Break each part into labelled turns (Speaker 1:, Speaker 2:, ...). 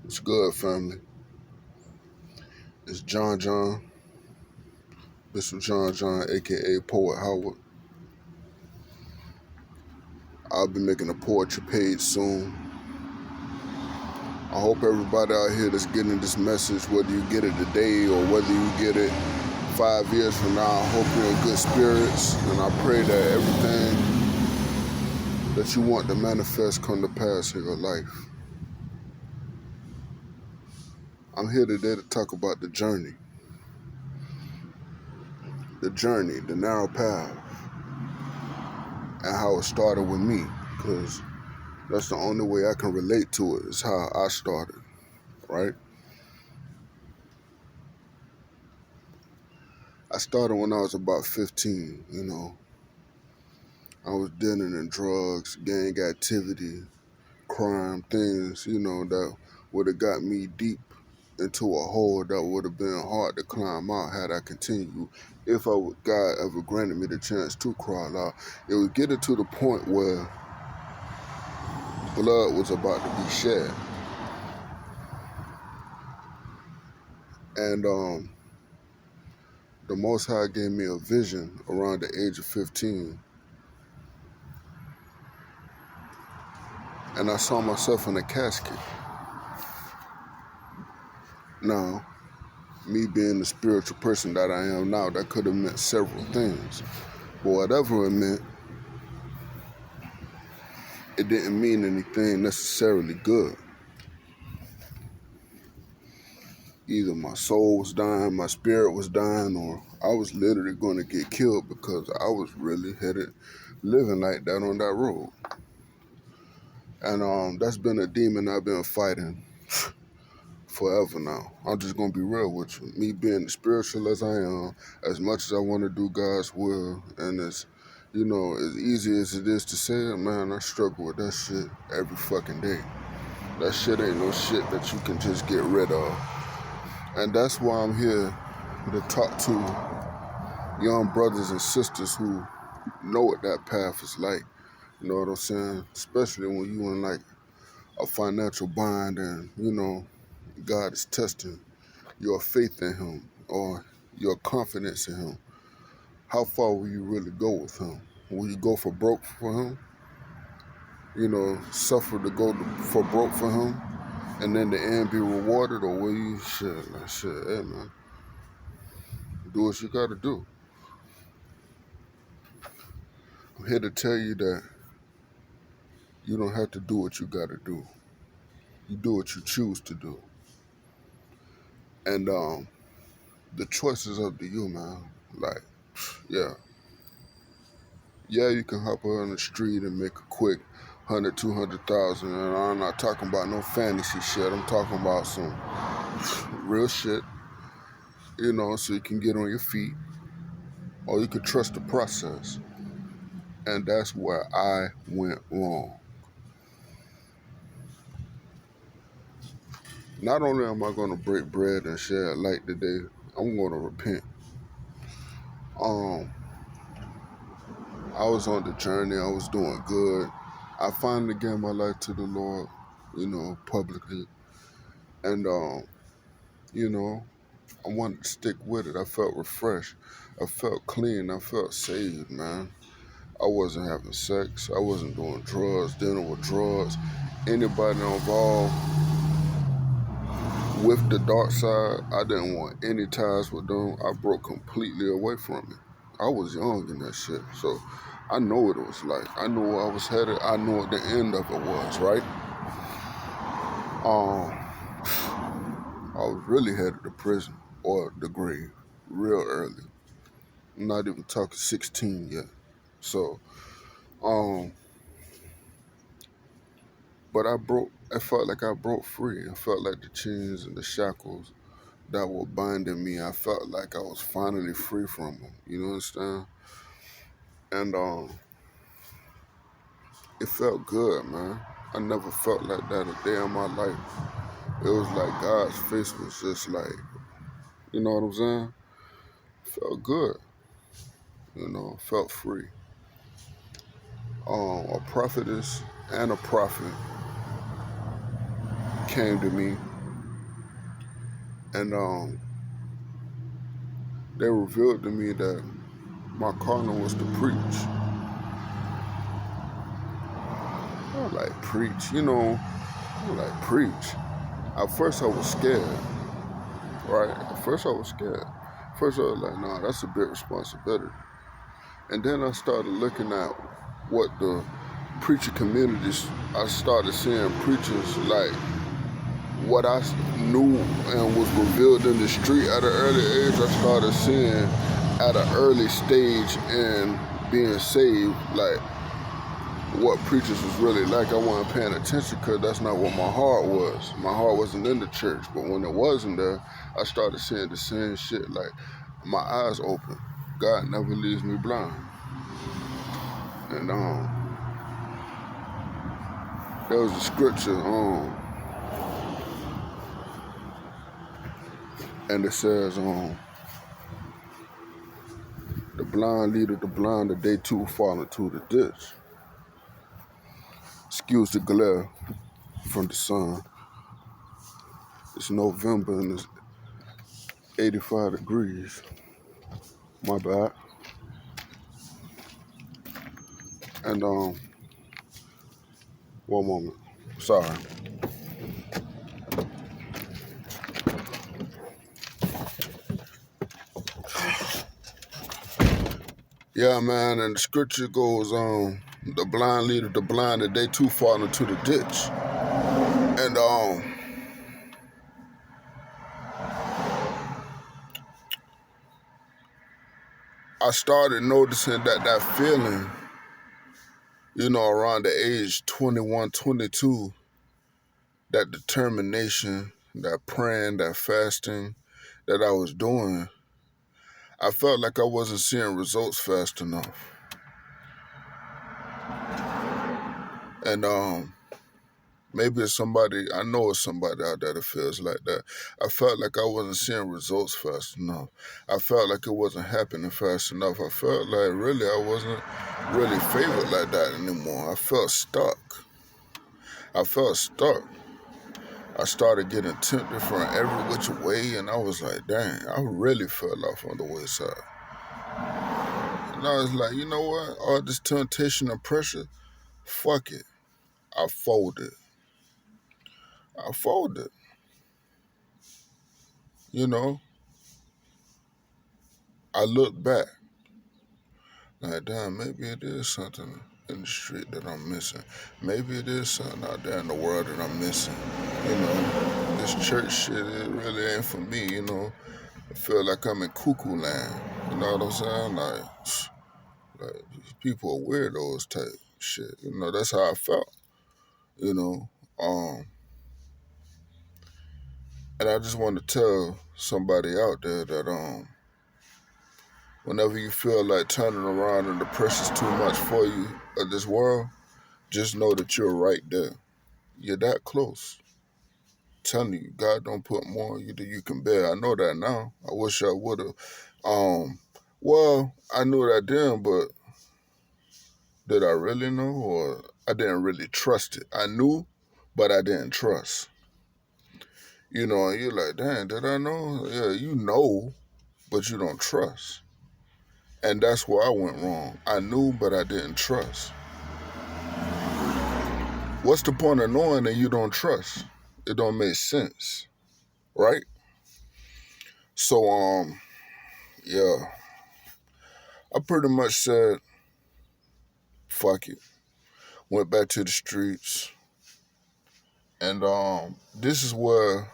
Speaker 1: It's good, family. It's John, Bishop John, aka Poet Howard. I'll be making a poetry page soon. I hope everybody out here that's getting this message, whether you get it today or whether you get it 5 years from now, I hope you're in good spirits, and I pray that everything that you want to manifest come to pass in your life. I'm here today to talk about the journey, the narrow path, and how it started with me, because that's the only way I can relate to it, is how I started, right? I started when I was about 15, I was dealing in drugs, gang activity, crime, things, that would have got me deep into a hole that would have been hard to climb out had I continued. If God ever granted me the chance to crawl out, it would get it to the point where blood was about to be shed. And the Most High gave me a vision around the age of 15. And I saw myself in a casket. Now, me being the spiritual person that I am now, that could have meant several things. But whatever it meant, it didn't mean anything necessarily good. Either my soul was dying, my spirit was dying, or I was literally going to get killed because I was really living like that on that road. And that's been a demon I've been fighting forever now. I'm just going to be real with you. Me being as spiritual as I am, as much as I want to do God's will, and as easy as it is to say it, man, I struggle with that shit every fucking day. That shit ain't no shit that you can just get rid of. And that's why I'm here to talk to young brothers and sisters who know what that path is like. You know what I'm saying? Especially when you in like a financial bind and, God is testing your faith in him or your confidence in him. How far will you really go with him? Will you go for broke for him? Suffer to go for broke for him and then the end be rewarded, or will you hey man, do what you gotta do. I'm here to tell you that you don't have to do what you gotta do. You do what you choose to do. And the choice is up to you, man. Like, yeah. Yeah, you can hop on the street and make a quick 100, 200,000. And I'm not talking about no fantasy shit. I'm talking about some real shit, so you can get on your feet, or you can trust the process. And that's where I went wrong. Not only am I going to break bread and share light today, I'm going to repent. I was on the journey. I was doing good. I finally gave my life to the Lord, publicly. And, I wanted to stick with it. I felt refreshed. I felt clean. I felt saved, man. I wasn't having sex. I wasn't doing drugs, dealing with drugs. Anybody involved with the dark side, I didn't want any ties with them. I broke completely away from it. I was young in that shit, so I know what it was like. I knew where I was headed. I knew what the end of it was, right? I was really headed to prison or the grave real early. I'm not even talking 16 yet. So, but I felt like I broke free. I felt like the chains and the shackles that were binding me, I felt like I was finally free from them. You understand? And it felt good, man. I never felt like that a day in my life. It was like God's face was just like, you know what I'm saying? Felt good, felt free. A prophetess and a prophet came to me And they revealed to me that my calling was to preach. I was like, preach, I was like, preach. At first I was scared, right? At first I was scared. First I was like, nah, that's a big responsibility. And then I started looking at what the preacher communities, I started seeing preachers like what I knew and was revealed in the street at an early age. I started seeing at an early stage in being saved, like what preachers was really like. I wasn't paying attention because that's not what my heart was. My heart wasn't in the church, but when it wasn't there, I started seeing the same shit. Like my eyes open. God never leaves me blind. And there was a scripture, and it says, the blind leadeth the blind, that they too fall into the ditch. Excuse the glare from the sun. It's November and it's 85 degrees. My bad. And one moment. Sorry. Yeah, man, and the scripture goes, the blind leadeth the blind, that they too fall into the ditch. And I started noticing that feeling, around the age 21, 22, that determination, that praying, that fasting that I was doing, I felt like I wasn't seeing results fast enough. And maybe it's somebody, I know it's somebody out there that feels like that. I felt like I wasn't seeing results fast enough. I felt like it wasn't happening fast enough. I felt like really I wasn't really favored like that anymore. I felt stuck. I started getting tempted from every which way, and I was like, dang, I really fell off on the wayside. And I was like, you know what? All this temptation and pressure, fuck it. I folded. I look back. Like, damn, maybe it is something in the street that I'm missing. Maybe it is something out there in the world that I'm missing. This church shit, it really ain't for me, I feel like I'm in cuckoo land. You know what I'm saying? Like people are weirdos type shit. That's how I felt. And I just want to tell somebody out there that whenever you feel like turning around and the pressure's too much for you of this world, just know that you're right there. You're that close. I'm telling you, God don't put more on you than you can bear. I know that now. I wish I would have. Well, I knew that then, but did I really know? Or I didn't really trust it. I knew, but I didn't trust. And you're like, dang, did I know? Yeah, you know, but you don't trust. And that's where I went wrong. I knew, but I didn't trust. What's the point of knowing that you don't trust? It don't make sense, right? So, yeah, I pretty much said, fuck it. Went back to the streets. And this is where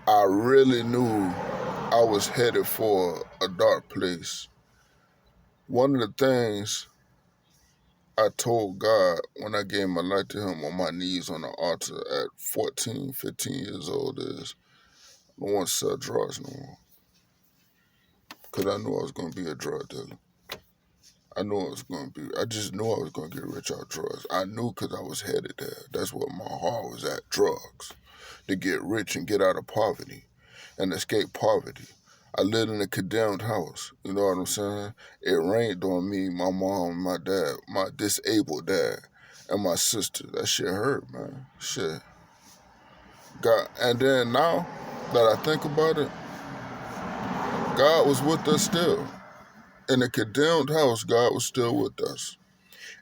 Speaker 1: I really knew I was headed for a dark place. One of the things I told God when I gave my life to him on my knees on the altar at 14, 15 years old is, I don't want to sell drugs no more. Because I knew I was going to be a drug dealer. I just knew I was going to get rich out drugs. I knew because I was headed there. That's what my heart was at, drugs. To get rich and get out of poverty and escape poverty. I lived in a condemned house, you know what I'm saying? It rained on me, my mom, my dad, my disabled dad, and my sister. That shit hurt, man. Shit. God, and then now, that I think about it, God was with us still. In a condemned house, God was still with us.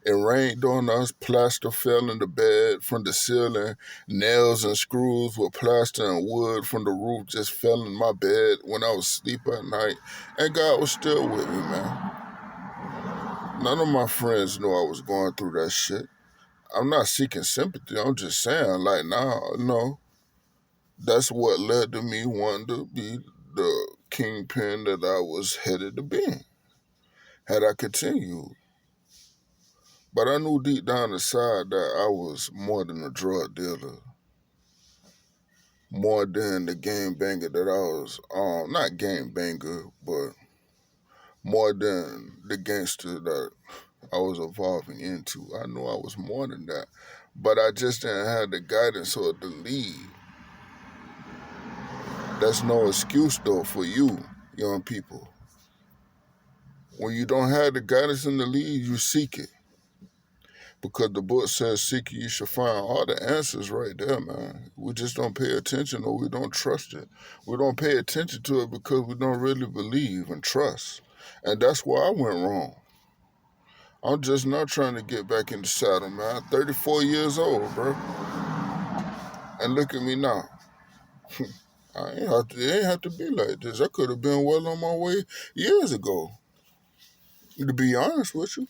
Speaker 1: It rained on us, plaster fell in the bed from the ceiling, nails and screws with plaster and wood from the roof just fell in my bed when I was asleep at night, and God was still with me, man. None of my friends knew I was going through that shit. I'm not seeking sympathy, I'm just saying, like, nah, no. That's what led to me wanting to be the kingpin that I was headed to be, had I continued. But I knew deep down inside that I was more than a drug dealer, more than the game banger that I was, not game banger, but more than the gangster that I was evolving into. I knew I was more than that, but I just didn't have the guidance or the lead. That's no excuse though for you, young people. When you don't have the guidance and the lead, you seek it. Because the book says, seek it, you should find all the answers right there, man. We just don't pay attention or we don't trust it. We don't pay attention to it because we don't really believe and trust. And that's where I went wrong. I'm just not trying to get back in the saddle, man. 34 years old, bro. And look at me now. It ain't have to be like this. I could have been well on my way years ago, to be honest with you.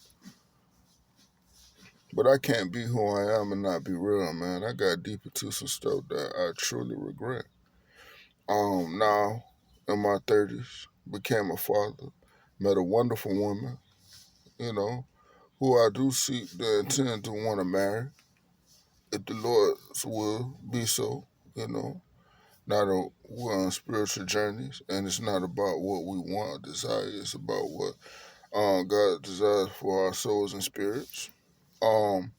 Speaker 1: But I can't be who I am and not be real, man. I got deep into some stuff that I truly regret. Now, in my 30s, became a father, met a wonderful woman, you know, who I do seek the intent to want to marry, if the Lord's will be so, you know. We're on spiritual journeys, and it's not about what we want or desire. It's about what God desires for our souls and spirits. Um,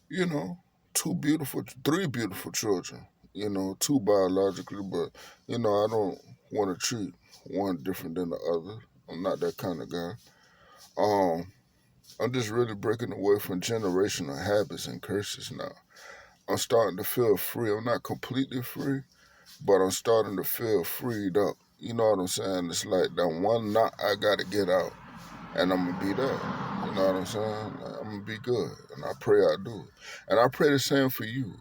Speaker 1: you know, three beautiful children. You know, two biologically, but I don't want to treat one different than the other. I'm not that kind of guy. Um, I'm just really breaking away from generational habits and curses now. I'm starting to feel free. I'm not completely free, but I'm starting to feel freed up. You know what I'm saying? It's like that one knot I gotta get out, and I'm gonna be there. You know what I'm saying? I'm gonna be good, and I pray I do. And I pray the same for you.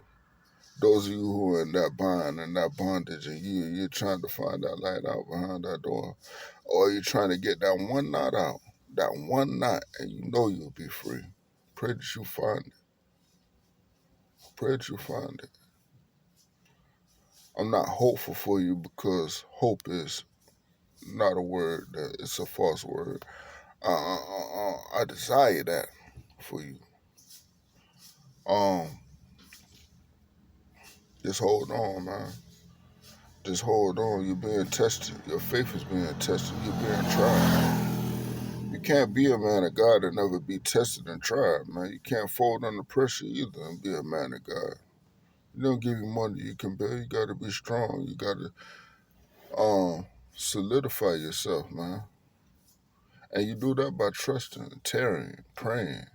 Speaker 1: Those of you who are in that bind and that bondage, and you're trying to find that light out behind that door, or you're trying to get that one knot out, that one knot, and you know you'll be free. Pray that you find it. Pray that you find it. I'm not hopeful for you because hope is not a word, that it's a false word. I desire that for you. Um, just hold on, man. Just hold on. You're being tested. Your faith is being tested. You're being tried. You can't be a man of God and never be tested and tried, man. You can't fold under pressure either and be a man of God. You don't give you money you can bear. You gotta be strong. You gotta solidify yourself, man. And you do that by trusting, tarrying, praying,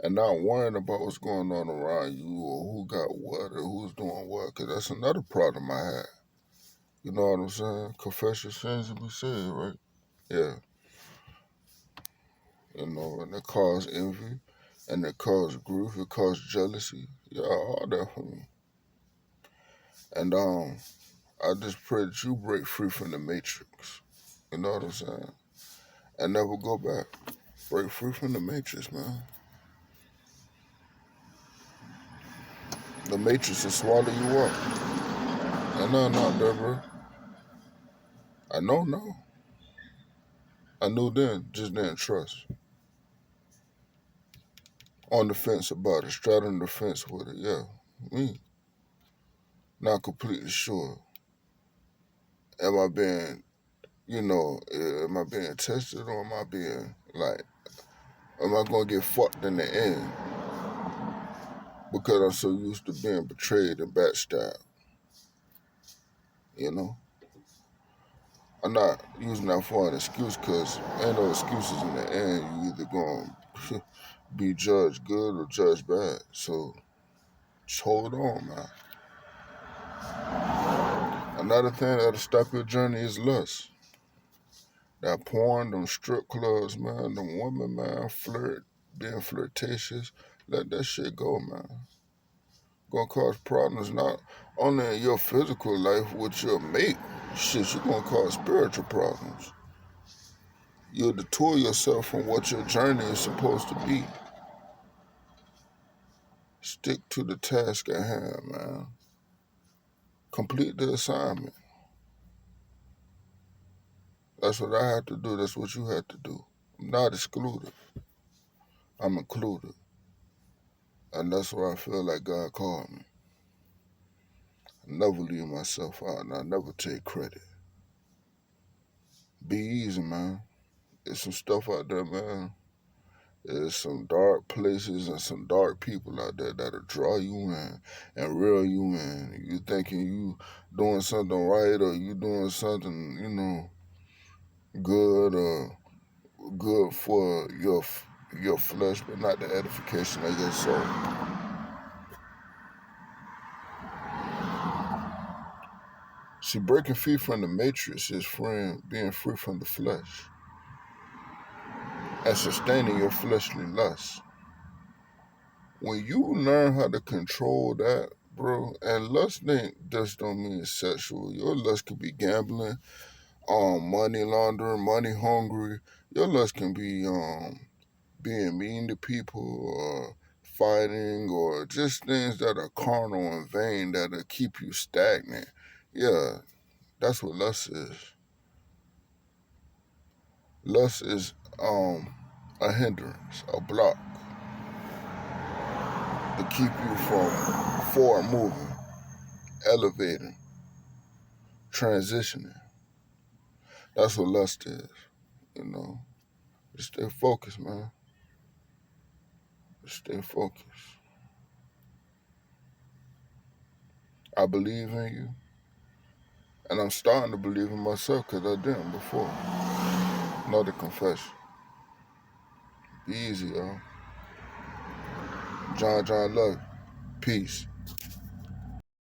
Speaker 1: and not worrying about what's going on around you or who got what or who's doing what, because that's another problem I had. You know what I'm saying? Confess your sins and be saved, right? Yeah. And it caused envy, and it caused grief, it caused jealousy. Yeah, all that for me. And I just pray that you break free from the matrix. You know what I'm saying? And never go back. Break free from the matrix, man. The matrix will swallow you up. And no, not Deborah. I know now. I knew then, just didn't trust. On the fence about it, straddling the fence with it, yeah. Me. Not completely sure. Am I being, am I being tested or am I being, am I going to get fucked in the end? Because I'm so used to being betrayed and backstabbed, you know? I'm not using that for an excuse because ain't no excuses in the end. You either going to be judged good or judged bad. So just hold on, man. Another thing that'll stop your journey is lust. That porn, them strip clubs, man, them women, man, being flirtatious. Let that shit go, man. Gonna cause problems not only in your physical life with your mate. Shit, you gonna cause spiritual problems. You'll detour yourself from what your journey is supposed to be. Stick to the task at hand, man. Complete the assignment. That's what I have to do. That's what you have to do. I'm not excluded. I'm included. And that's where I feel like God called me. I never leave myself out and I never take credit. Be easy, man. There's some stuff out there, man. There's some dark places and some dark people out there that'll draw you in and reel you in. You thinking you doing something right or you doing something, good or good for your flesh, but not the edification of your soul. See, breaking free from the matrix is being free from the flesh and sustaining your fleshly lust. When you learn how to control that, bro, and lust just don't mean sexual. Your lust could be gambling, money laundering, money hungry. Your lust can be being mean to people or fighting or just things that are carnal and vain that'll keep you stagnant. Yeah, that's what lust is. Lust is a hindrance, a block to keep you from forward moving, elevating, transitioning. That's what lust is, you know. Just stay focused, man. Just stay focused. I believe in you. And I'm starting to believe in myself because I didn't before. Another confession. Be easy, y'all. John love you. Peace.